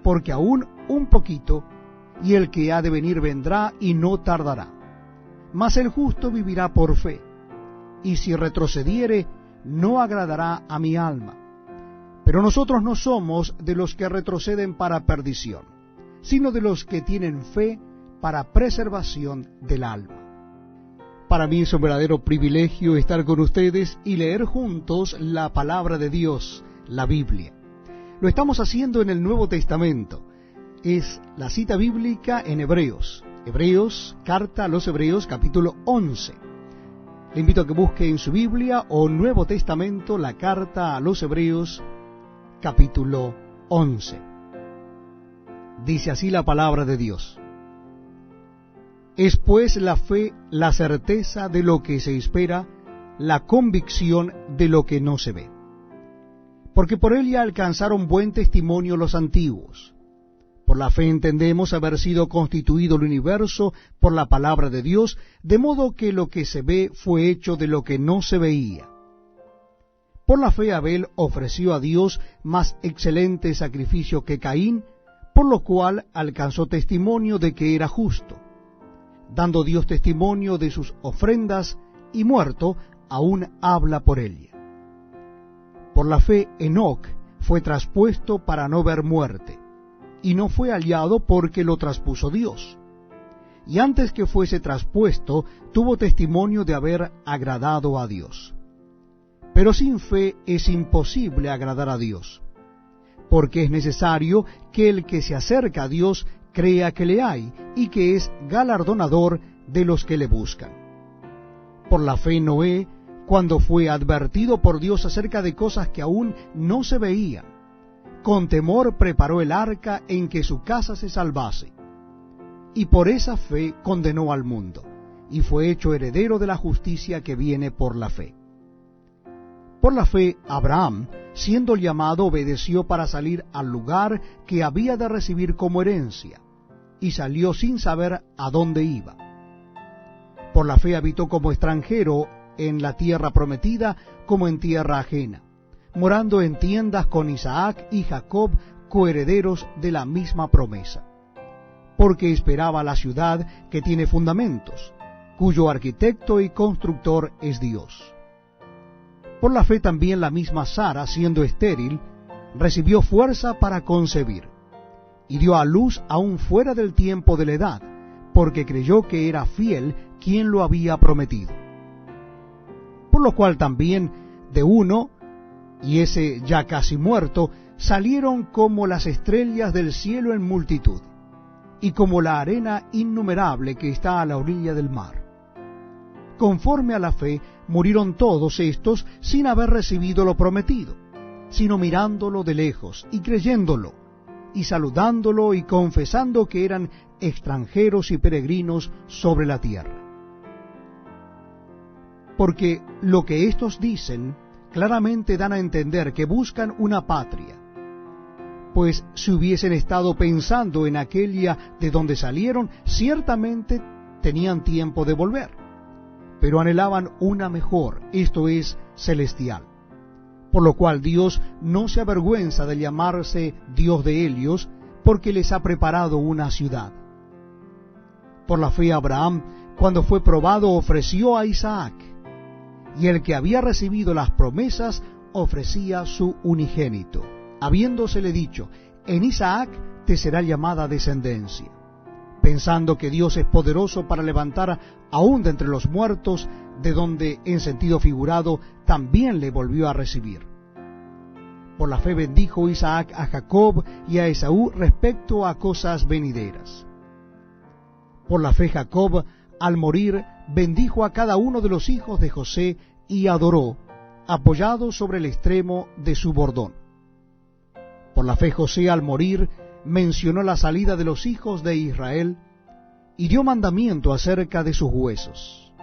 Porque aún un poquito, y el que ha de venir vendrá y no tardará. Mas el justo vivirá por fe, y si retrocediere, no agradará a mi alma. Pero nosotros no somos de los que retroceden para perdición, sino de los que tienen fe para preservación del alma. Para mí es un verdadero privilegio estar con ustedes y leer juntos la palabra de Dios, la Biblia. Lo estamos haciendo en el Nuevo Testamento. Es la cita bíblica en Hebreos. Hebreos, carta a los Hebreos, capítulo 11. Le invito a que busque en su Biblia o Nuevo Testamento la carta a los Hebreos, capítulo 11. Dice así la palabra de Dios. Es pues la fe la certeza de lo que se espera, la convicción de lo que no se ve. Porque por ella alcanzaron buen testimonio los antiguos. Por la fe entendemos haber sido constituido el universo por la palabra de Dios, de modo que lo que se ve fue hecho de lo que no se veía. Por la fe Abel ofreció a Dios más excelente sacrificio que Caín, por lo cual alcanzó testimonio de que era justo, dando Dios testimonio de sus ofrendas, y muerto, aún habla por ella. Por la fe Enoc fue traspuesto para no ver muerte, y no fue hallado porque lo traspuso Dios. Y antes que fuese traspuesto, tuvo testimonio de haber agradado a Dios. Pero sin fe es imposible agradar a Dios, porque es necesario que el que se acerca a Dios crea que le hay, y que es galardonador de los que le buscan. Por la fe Noé, cuando fue advertido por Dios acerca de cosas que aún no se veían, con temor preparó el arca en que su casa se salvase, y por esa fe condenó al mundo, y fue hecho heredero de la justicia que viene por la fe. Por la fe Abraham, siendo llamado, obedeció para salir al lugar que había de recibir como herencia, y salió sin saber a dónde iba. Por la fe habitó como extranjero en la tierra prometida, como en tierra ajena, morando en tiendas con Isaac y Jacob, coherederos de la misma promesa, porque esperaba la ciudad que tiene fundamentos, cuyo arquitecto y constructor es Dios. Por la fe también la misma Sara, siendo estéril, recibió fuerza para concebir, y dio a luz aún fuera del tiempo de la edad, porque creyó que era fiel quien lo había prometido. Por lo cual también de uno, y ese ya casi muerto, salieron como las estrellas del cielo en multitud, y como la arena innumerable que está a la orilla del mar. Conforme a la fe, murieron todos estos sin haber recibido lo prometido, sino mirándolo de lejos y creyéndolo, y saludándolo y confesando que eran extranjeros y peregrinos sobre la tierra. Porque lo que estos dicen claramente dan a entender que buscan una patria, pues si hubiesen estado pensando en aquella de donde salieron, ciertamente tenían tiempo de volver, pero anhelaban una mejor, esto es, celestial. Por lo cual Dios no se avergüenza de llamarse Dios de ellos, porque les ha preparado una ciudad. Por la fe Abraham, cuando fue probado, ofreció a Isaac, y el que había recibido las promesas ofrecía su unigénito, habiéndosele dicho, en Isaac te será llamada descendencia, pensando que Dios es poderoso para levantar aún de entre los muertos, de donde, en sentido figurado, también le volvió a recibir. Por la fe bendijo Isaac a Jacob y a Esaú respecto a cosas venideras. Por la fe Jacob, al morir, bendijo a cada uno de los hijos de José y adoró, apoyado sobre el extremo de su bordón. Por la fe José, al morir, mencionó la salida de los hijos de Israel y dio mandamiento acerca de sus huesos.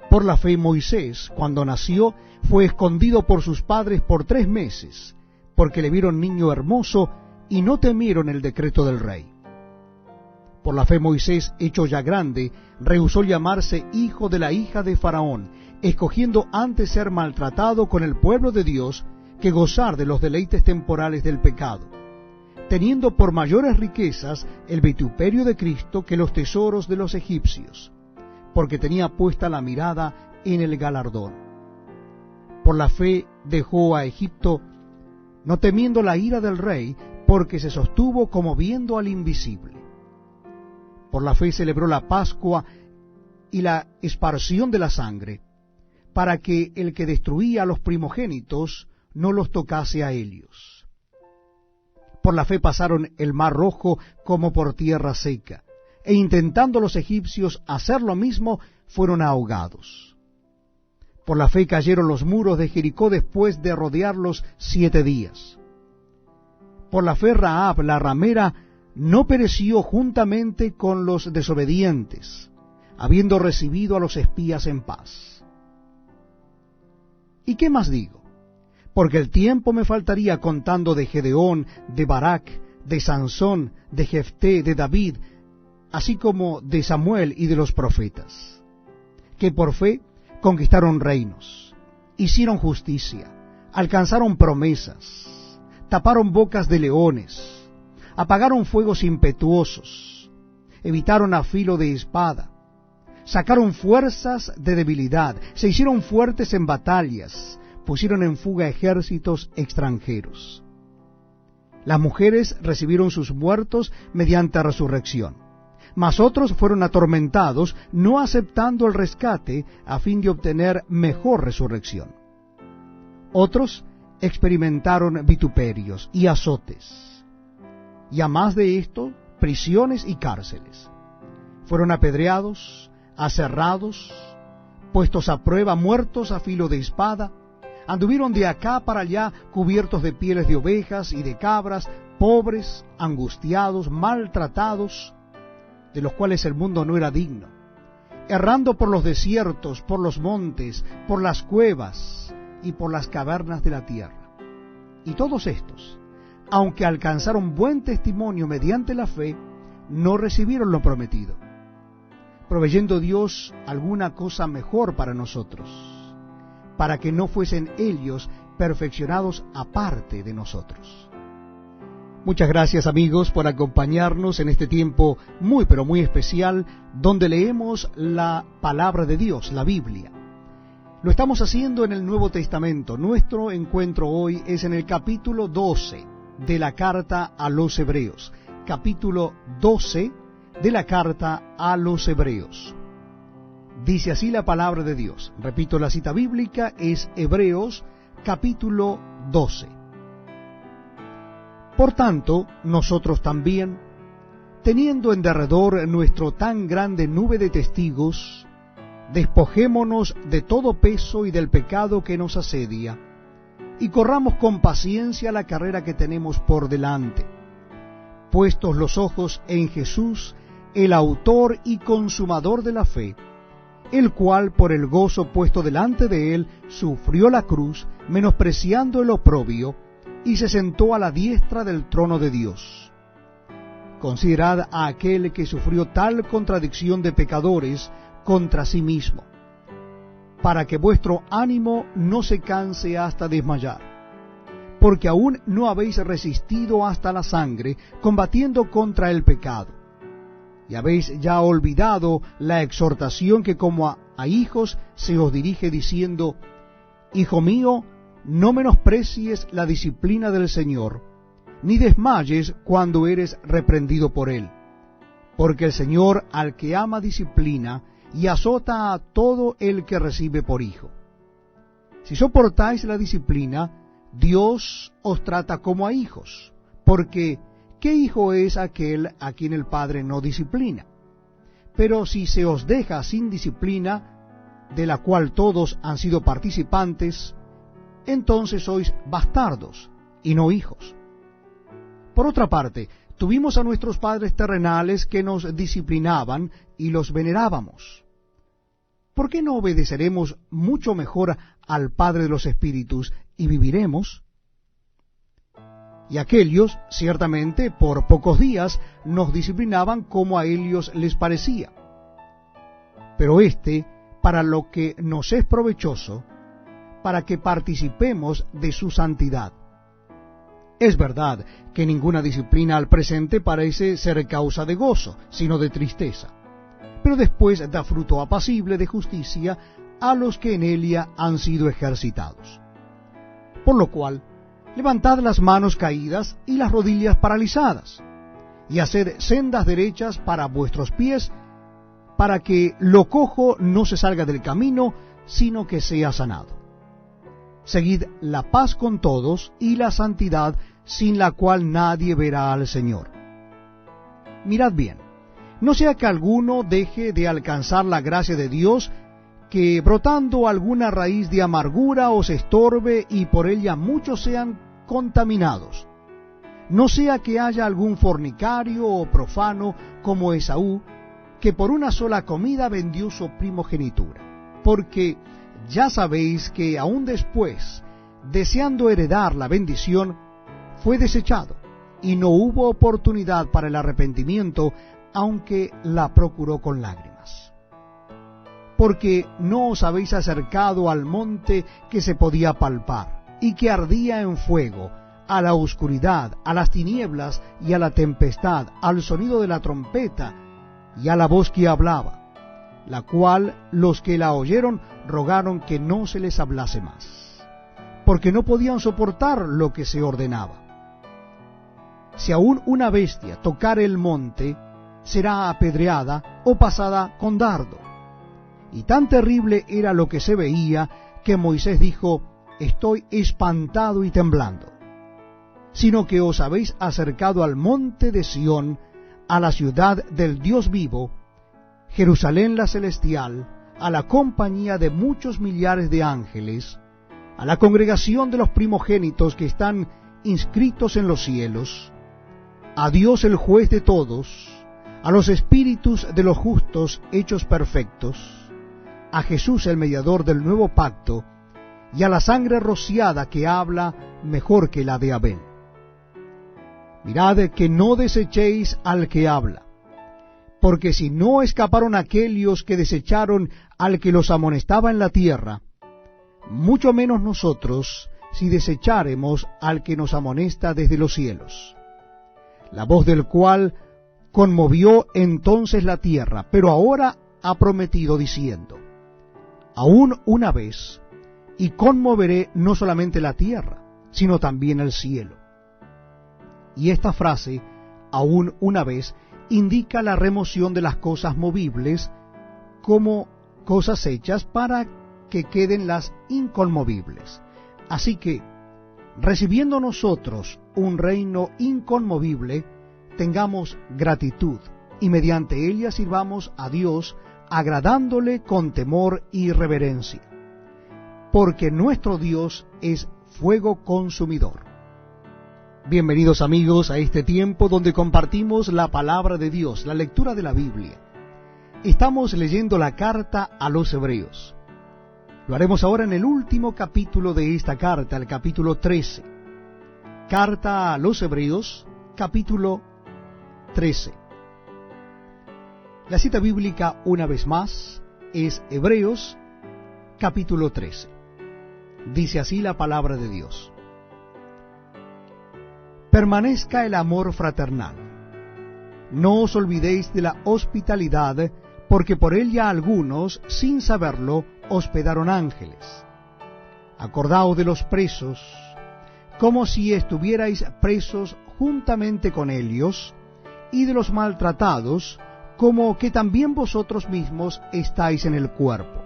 Por la fe Moisés, cuando nació, fue escondido por sus padres por 3 meses, porque le vieron niño hermoso y no temieron el decreto del rey. Por la fe Moisés, hecho ya grande, rehusó llamarse hijo de la hija de Faraón, escogiendo antes ser maltratado con el pueblo de Dios que gozar de los deleites temporales del pecado, teniendo por mayores riquezas el vituperio de Cristo que los tesoros de los egipcios, porque tenía puesta la mirada en el galardón. Por la fe dejó a Egipto, no temiendo la ira del rey, porque se sostuvo como viendo al invisible. Por la fe celebró la Pascua y la esparción de la sangre, para que el que destruía a los primogénitos no los tocase a ellos. Por la fe pasaron el mar Rojo como por tierra seca, e intentando los egipcios hacer lo mismo, fueron ahogados. Por la fe cayeron los muros de Jericó después de rodearlos 7 días. Por la fe Rahab, la ramera, no pereció juntamente con los desobedientes, habiendo recibido a los espías en paz. ¿Y qué más digo? Porque el tiempo me faltaría contando de Gedeón, de Barak, de Sansón, de Jefté, de David, así como de Samuel y de los profetas, que por fe conquistaron reinos, hicieron justicia, alcanzaron promesas, taparon bocas de leones, apagaron fuegos impetuosos, evitaron a filo de espada, sacaron fuerzas de debilidad, se hicieron fuertes en batallas, pusieron en fuga ejércitos extranjeros. Las mujeres recibieron sus muertos mediante resurrección, mas otros fueron atormentados, no aceptando el rescate a fin de obtener mejor resurrección. Otros experimentaron vituperios y azotes, y a más de esto, prisiones y cárceles. Fueron apedreados, aserrados, puestos a prueba, muertos a filo de espada, anduvieron de acá para allá cubiertos de pieles de ovejas y de cabras, pobres, angustiados, maltratados, de los cuales el mundo no era digno, errando por los desiertos, por los montes, por las cuevas y por las cavernas de la tierra. Y todos estos, aunque alcanzaron buen testimonio mediante la fe, no recibieron lo prometido, proveyendo Dios alguna cosa mejor para nosotros, para que no fuesen ellos perfeccionados aparte de nosotros. Muchas gracias, amigos, por acompañarnos en este tiempo muy pero muy especial, donde leemos la palabra de Dios, la Biblia. Lo estamos haciendo en el Nuevo Testamento. Nuestro encuentro hoy es en el capítulo 12 de la carta a los Hebreos. Capítulo 12 de la carta a los Hebreos. Dice así la palabra de Dios. Repito, la cita bíblica es Hebreos capítulo 12. Por tanto, nosotros también, teniendo en derredor nuestro tan grande nube de testigos, despojémonos de todo peso y del pecado que nos asedia, y corramos con paciencia la carrera que tenemos por delante, puestos los ojos en Jesús, el autor y consumador de la fe, el cual por el gozo puesto delante de él sufrió la cruz, menospreciando el oprobio, y se sentó a la diestra del trono de Dios. Considerad a aquel que sufrió tal contradicción de pecadores contra sí mismo, para que vuestro ánimo no se canse hasta desmayar, porque aún no habéis resistido hasta la sangre, combatiendo contra el pecado, y habéis ya olvidado la exhortación que como a hijos se os dirige diciendo: Hijo mío, no menosprecies la disciplina del Señor, ni desmayes cuando eres reprendido por Él, porque el Señor al que ama disciplina, y azota a todo el que recibe por hijo. Si soportáis la disciplina, Dios os trata como a hijos, porque ¿qué hijo es aquel a quien el Padre no disciplina? Pero si se os deja sin disciplina, de la cual todos han sido participantes, entonces sois bastardos y no hijos. Por otra parte, tuvimos a nuestros padres terrenales que nos disciplinaban y los venerábamos. ¿Por qué no obedeceremos mucho mejor al Padre de los Espíritus y viviremos? Y aquellos, ciertamente, por pocos días nos disciplinaban como a ellos les parecía. Pero para lo que nos es provechoso, para que participemos de su santidad. Es verdad que ninguna disciplina al presente parece ser causa de gozo, sino de tristeza, pero después da fruto apacible de justicia a los que en ella han sido ejercitados. Por lo cual, levantad las manos caídas y las rodillas paralizadas, y haced sendas derechas para vuestros pies, para que lo cojo no se salga del camino, sino que sea sanado. Seguid la paz con todos y la santidad, sin la cual nadie verá al Señor. Mirad bien, no sea que alguno deje de alcanzar la gracia de Dios, que brotando alguna raíz de amargura os estorbe y por ella muchos sean contaminados. No sea que haya algún fornicario o profano como Esaú, que por una sola comida vendió su primogenitura. Porque ya sabéis que aún después, deseando heredar la bendición, fue desechado, y no hubo oportunidad para el arrepentimiento, aunque la procuró con lágrimas. Porque no os habéis acercado al monte que se podía palpar, y que ardía en fuego, a la oscuridad, a las tinieblas y a la tempestad, al sonido de la trompeta y a la voz que hablaba, la cual los que la oyeron rogaron que no se les hablase más, porque no podían soportar lo que se ordenaba. Si aún una bestia tocare el monte, será apedreada o pasada con dardo. Y tan terrible era lo que se veía, que Moisés dijo: estoy espantado y temblando. Sino que os habéis acercado al monte de Sión, a la ciudad del Dios vivo, Jerusalén la celestial, a la compañía de muchos millares de ángeles, a la congregación de los primogénitos que están inscritos en los cielos, a Dios el juez de todos, a los espíritus de los justos hechos perfectos, a Jesús el mediador del nuevo pacto, y a la sangre rociada que habla mejor que la de Abel. Mirad que no desechéis al que habla, porque si no escaparon aquellos que desecharon al que los amonestaba en la tierra, mucho menos nosotros si desecháremos al que nos amonesta desde los cielos, la voz del cual conmovió entonces la tierra, pero ahora ha prometido diciendo: aún una vez, y conmoveré no solamente la tierra, sino también el cielo. Y esta frase, aún una vez, indica la remoción de las cosas movibles como cosas hechas para que queden las inconmovibles. Así que, recibiendo nosotros un reino inconmovible, tengamos gratitud, y mediante ella sirvamos a Dios, agradándole con temor y reverencia, porque nuestro Dios es fuego consumidor. Bienvenidos amigos a este tiempo donde compartimos la palabra de Dios, la lectura de la Biblia. Estamos leyendo la carta a los Hebreos. Lo haremos ahora en el último capítulo de esta carta, el capítulo 13. Carta a los Hebreos, capítulo 13. La cita bíblica, una vez más, es Hebreos, capítulo 13. Dice así la palabra de Dios: permanezca el amor fraternal. No os olvidéis de la hospitalidad, porque por ella algunos, sin saberlo, hospedaron ángeles. Acordaos de los presos, como si estuvierais presos juntamente con ellos, y de los maltratados, como que también vosotros mismos estáis en el cuerpo.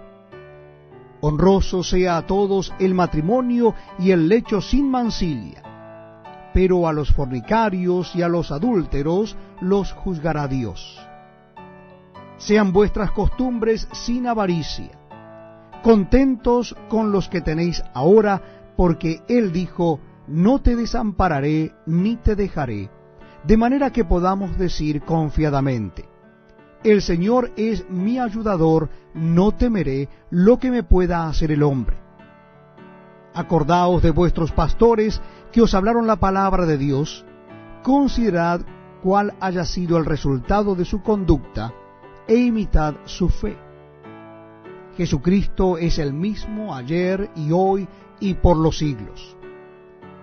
Honroso sea a todos el matrimonio y el lecho sin mancilla, pero a los fornicarios y a los adúlteros los juzgará Dios. Sean vuestras costumbres sin avaricia, contentos con los que tenéis ahora, porque Él dijo: no te desampararé ni te dejaré, de manera que podamos decir confiadamente: el Señor es mi ayudador, no temeré lo que me pueda hacer el hombre. Acordaos de vuestros pastores que os hablaron la palabra de Dios, considerad cuál haya sido el resultado de su conducta, e imitad su fe. Jesucristo es el mismo ayer y hoy y por los siglos.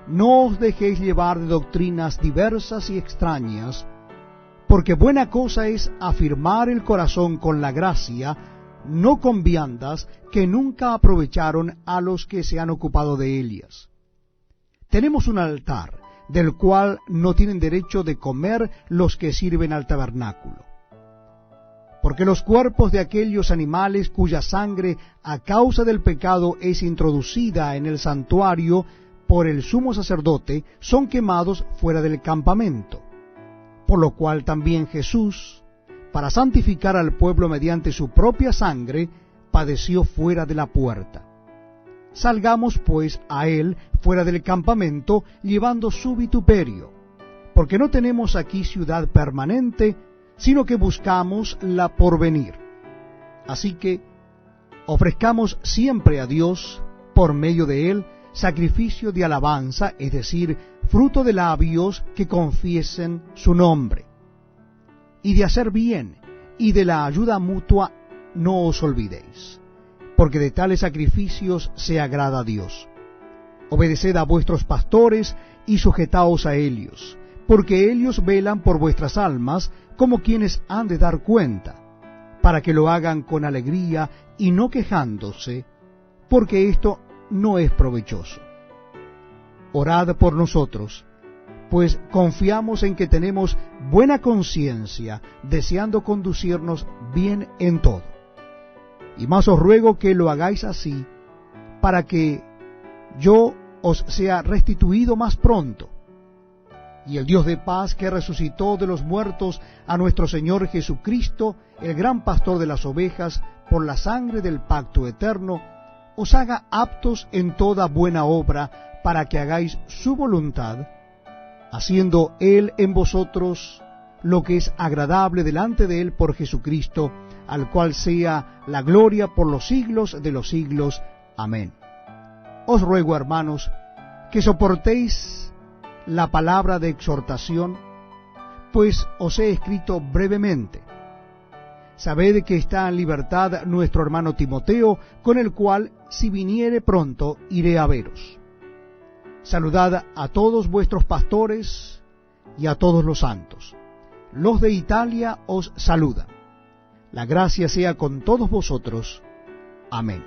No os dejéis llevar de doctrinas diversas y extrañas, porque buena cosa es afirmar el corazón con la gracia, no con viandas que nunca aprovecharon a los que se han ocupado de ellas. Tenemos un altar del cual no tienen derecho de comer los que sirven al tabernáculo. Porque los cuerpos de aquellos animales cuya sangre a causa del pecado es introducida en el santuario por el sumo sacerdote, son quemados fuera del campamento. Por lo cual también Jesús, para santificar al pueblo mediante su propia sangre, padeció fuera de la puerta. Salgamos pues a él fuera del campamento, llevando su vituperio, porque no tenemos aquí ciudad permanente, sino que buscamos la porvenir. Así que ofrezcamos siempre a Dios, por medio de él, sacrificio de alabanza, es decir, fruto de labios que confiesen su nombre. Y de hacer bien, y de la ayuda mutua, no os olvidéis, porque de tales sacrificios se agrada a Dios. Obedeced a vuestros pastores y sujetaos a ellos, porque ellos velan por vuestras almas como quienes han de dar cuenta, para que lo hagan con alegría y no quejándose, porque esto no es provechoso. Orad por nosotros, pues confiamos en que tenemos buena conciencia, deseando conducirnos bien en todo. Y más os ruego que lo hagáis así, para que yo os sea restituido más pronto. Y el Dios de paz, que resucitó de los muertos a nuestro Señor Jesucristo, el gran pastor de las ovejas, por la sangre del pacto eterno, os haga aptos en toda buena obra, para que hagáis su voluntad, haciendo Él en vosotros lo que es agradable delante de Él por Jesucristo, al cual sea la gloria por los siglos de los siglos. Amén. Os ruego, hermanos, que soportéis la palabra de exhortación, pues os he escrito brevemente. Sabed que está en libertad nuestro hermano Timoteo, con el cual, si viniere pronto, iré a veros. Saludad a todos vuestros pastores y a todos los santos. Los de Italia os saludan. La gracia sea con todos vosotros. Amén.